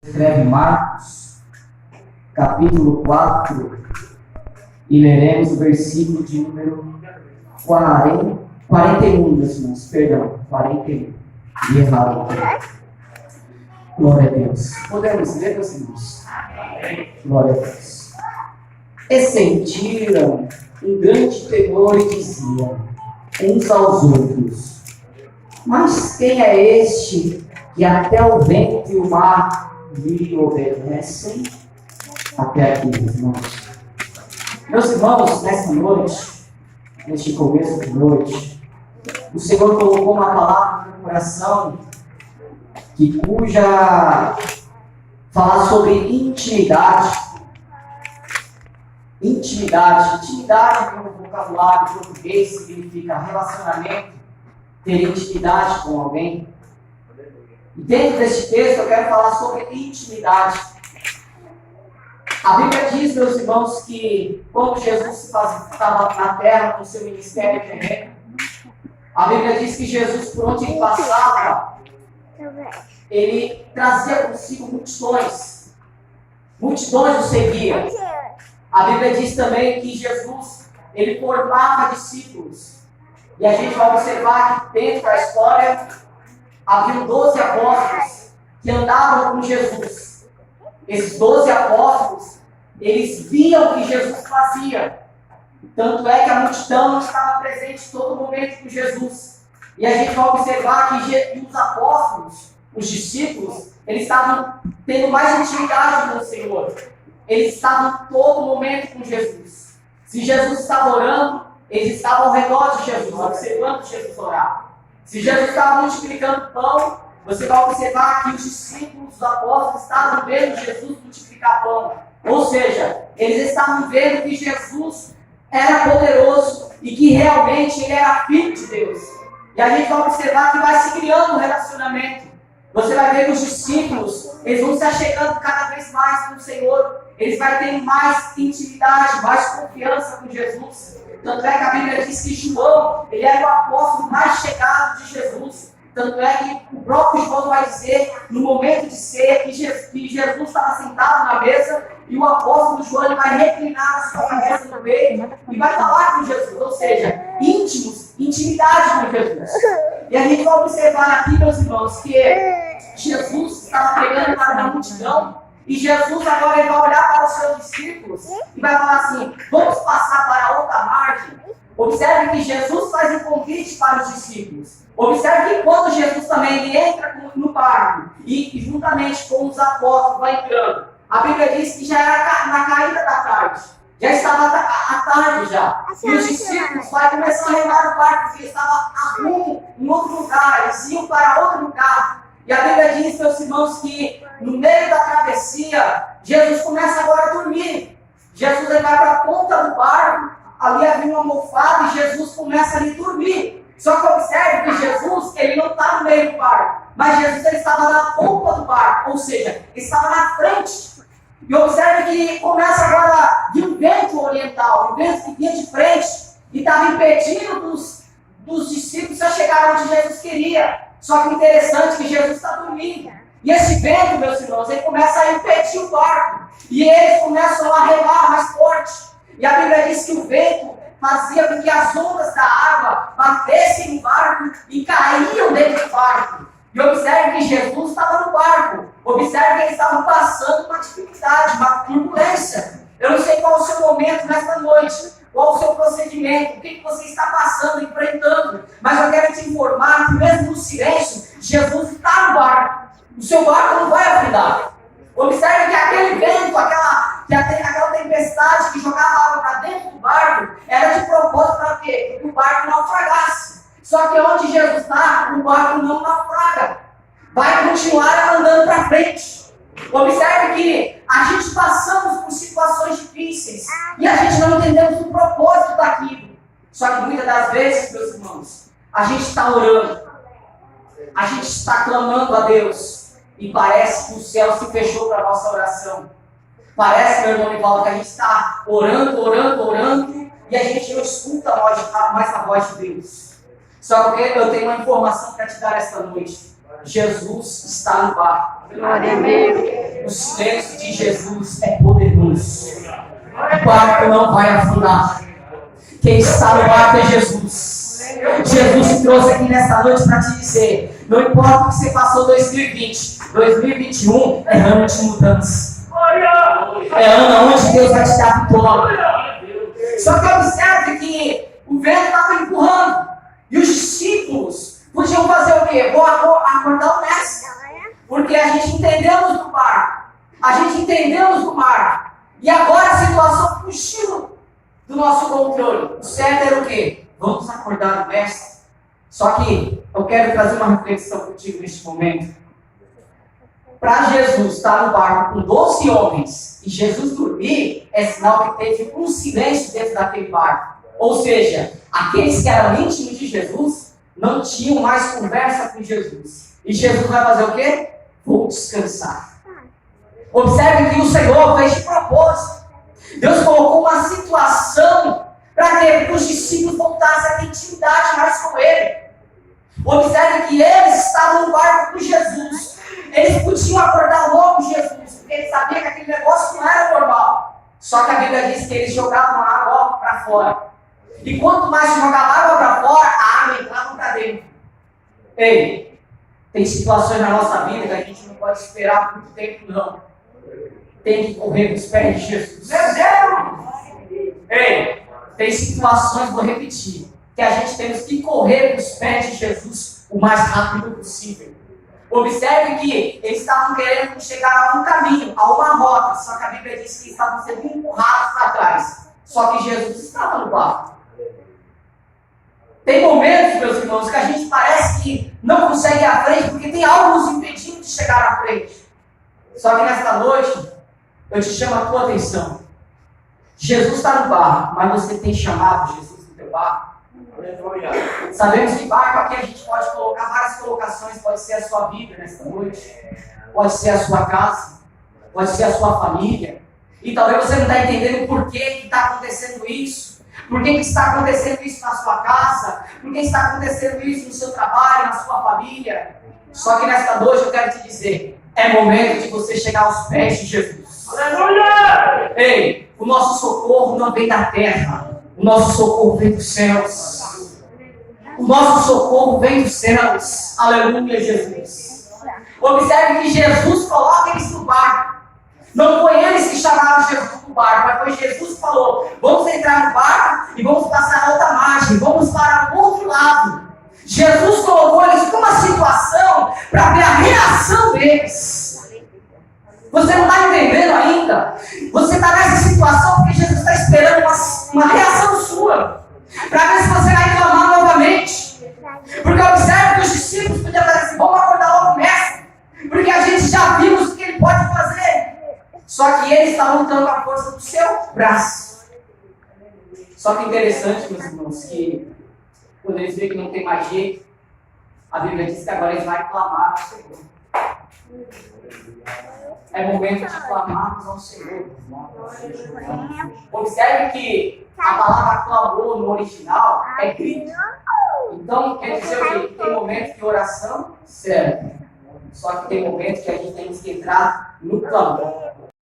Escreve Marcos, capítulo 4, e leremos o versículo de número 41, meus irmãos, perdão, 41. E errado. Glória a Deus. Podemos ler, meus irmãos? Glória a Deus. E sentiram um grande temor e diziam uns aos outros: mas quem é este que até o vento e o mar lhe obedecem? Até aqui, irmãos. Meus irmãos, nesta noite, neste começo de noite, o Senhor colocou uma palavra no meu coração cuja falar sobre intimidade. Intimidade no vocabulário português significa relacionamento, ter intimidade com alguém. E dentro deste texto eu quero falar sobre intimidade. A Bíblia diz, meus irmãos, que quando Jesus estava na terra com seu ministério terreno, a Bíblia diz que Jesus, por onde ele passava, ele trazia consigo multidões. Multidões o seguiam. A Bíblia diz também que Jesus, ele formava discípulos. E a gente vai observar que dentro da história haviam 12 apóstolos que andavam com Jesus. Esses 12 apóstolos, eles viam o que Jesus fazia. Tanto é que a multidão não estava presente em todo momento com Jesus. E a gente vai observar que os apóstolos, os discípulos, eles estavam tendo mais intimidade com o Senhor. Eles estavam em todo momento com Jesus. Se Jesus estava orando, eles estavam ao redor de Jesus, observando Jesus orar. Se Jesus estava multiplicando pão, você vai observar que os discípulos, os apóstolos, estavam vendo Jesus multiplicar pão. Ou seja, eles estavam vendo que Jesus era poderoso e que realmente ele era filho de Deus. E a gente vai observar que vai se criando um relacionamento. Você vai ver que os discípulos, eles vão se achegando cada vez mais com o Senhor. Eles vão ter mais intimidade, mais confiança com Jesus. Tanto é que a Bíblia diz que João, ele era o apóstolo mais chegado de Jesus. Tanto é que o próprio João vai dizer, no momento de ceia, que Jesus estava sentado na mesa e o apóstolo João ele vai reclinar a sua cabeça no meio e vai falar com Jesus. Ou seja, intimidade com Jesus. E a gente vai observar aqui, meus irmãos, que Jesus estava pregando para a multidão. E Jesus agora ele vai olhar para os seus discípulos e vai falar assim: vamos passar para a outra margem. Observe que Jesus faz um convite para os discípulos. Observe que quando Jesus também ele entra no barco e juntamente com os apóstolos vai entrando, a Bíblia diz que já era na caída da tarde. Já estava à tarde já. E os discípulos vai começar a remar o barco porque estava a rumo em outro lugar. Eles iam para outro lugar. E a Bíblia diz, meus irmãos, que no meio da travessia, Jesus começa agora a dormir. Jesus ele vai para a ponta do barco, ali havia uma almofada e Jesus começa ali a dormir. Só que observe que Jesus, ele não está no meio do barco, mas Jesus ele estava na ponta do barco, ou seja, ele estava na frente. E observe que começa agora a vir um vento oriental, um vento que vinha de frente e estava impedindo dos discípulos a chegar onde Jesus queria. Só que o interessante é que Jesus está dormindo. E esse vento, meus irmãos, ele começa a impedir o barco. E eles começam a remar mais forte. E a Bíblia diz que o vento fazia com que as ondas da água batessem no barco e caíam dentro do barco. E observe que Jesus estava no barco. Observe que eles estavam passando uma dificuldade, uma turbulência. Eu não sei qual é o seu momento nesta noite. Qual o seu procedimento? O que você está passando, enfrentando? Mas eu quero te informar que mesmo no silêncio, Jesus está no barco. O seu barco não vai afundar. Observe que aquele vento, aquela tempestade que jogava água para dentro do barco, era de propósito para quê? Para que o barco naufragasse. Só que onde Jesus está, o barco não naufraga. Vai continuar andando para frente. Observe que a gente passamos por situações difíceis e a gente não entendemos o propósito daquilo. Só que muitas das vezes, meus irmãos, a gente está orando, a gente está clamando a Deus e parece que o céu se fechou para a nossa oração. Parece, meu irmão Nivaldo, que a gente está orando e a gente não escuta mais a voz de Deus. Só que eu tenho uma informação para te dar esta noite. Jesus está no barco. Glória a Deus. O silêncio de Jesus é poderoso. O barco não vai afundar. Quem está no barco é Jesus. Jesus te trouxe aqui nesta noite para te dizer: não importa o que você passou 2020, 2021 é ano de mudança. É ano onde Deus vai te dar vitória. Só que observe que o vento estava empurrando. E os discípulos podiam fazer o quê? Vou acordar o mestre. Porque a gente entendemos do barco. A gente entendemos do mar. E agora a situação fugiu do nosso controle. O certo era o quê? Vamos acordar o mestre. Só que eu quero trazer uma reflexão contigo neste momento. Para Jesus estar no barco com 12 homens e Jesus dormir, é sinal que teve um silêncio dentro daquele barco. Ou seja, aqueles que eram íntimos de Jesus não tinham mais conversa com Jesus. E Jesus vai fazer o quê? Vou descansar. Observe que o Senhor fez de propósito. Deus colocou uma situação para que os discípulos voltassem a ter intimidade mais com Ele. Observe que eles estavam no barco com Jesus. Eles podiam acordar logo Jesus, porque eles sabiam que aquele negócio não era normal. Só que a Bíblia diz que eles jogavam a água para fora. E quanto mais jogava água para fora, a água entrava para dentro. Ei, tem situações na nossa vida que a gente não pode esperar por muito tempo, não. Tem que correr nos pés de Jesus. Ei, tem situações, vou repetir, que a gente temos que correr nos pés de Jesus o mais rápido possível. Observe que eles estavam querendo chegar a um caminho, a uma rota, só que a Bíblia diz que estavam sendo empurrados para trás. Só que Jesus estava no barco. Tem momentos, meus irmãos, que a gente parece que não consegue ir à frente porque tem algo nos impedindo de chegar à frente. Só que nesta noite, eu te chamo a tua atenção. Jesus está no barco, mas você tem chamado Jesus no teu barco? Sabemos que barco aqui a gente pode colocar várias colocações. Pode ser a sua vida nesta noite, pode ser a sua casa, pode ser a sua família. E talvez você não está entendendo por que está acontecendo isso. Por que está acontecendo isso na sua casa? Por que está acontecendo isso no seu trabalho, na sua família? Só que nesta noite eu quero te dizer, é momento de você chegar aos pés de Jesus. Aleluia! Ei, o nosso socorro não vem da terra. O nosso socorro vem dos céus. O nosso socorro vem dos céus. Aleluia, Jesus. Observe que Jesus coloca eles no barco. Não foi eles que chamaram Jesus no barco, mas foi Jesus que falou: vamos entrar no barco e vamos passar a outra margem, vamos para o outro lado. Jesus colocou eles numa situação para ver a reação deles. Você não está entendendo ainda? Você está nessa situação porque Jesus está esperando uma reação sua, para ver se você vai clamar novamente. Porque observe que os discípulos podiam fazer assim: vamos acordar logo o mestre, porque a gente já vimos o que ele pode fazer. Só que eles estavam lutando com a força do seu braço. Só que interessante, meus irmãos, que quando eles veem que não tem mais jeito, a Bíblia diz que agora eles vão clamar ao Senhor. É momento de clamarmos ao Senhor. Observe que a palavra clamor no original é grito. Então, quer dizer o quê? Tem momentos de oração, certo. Só que tem momentos que a gente tem que entrar no clamor.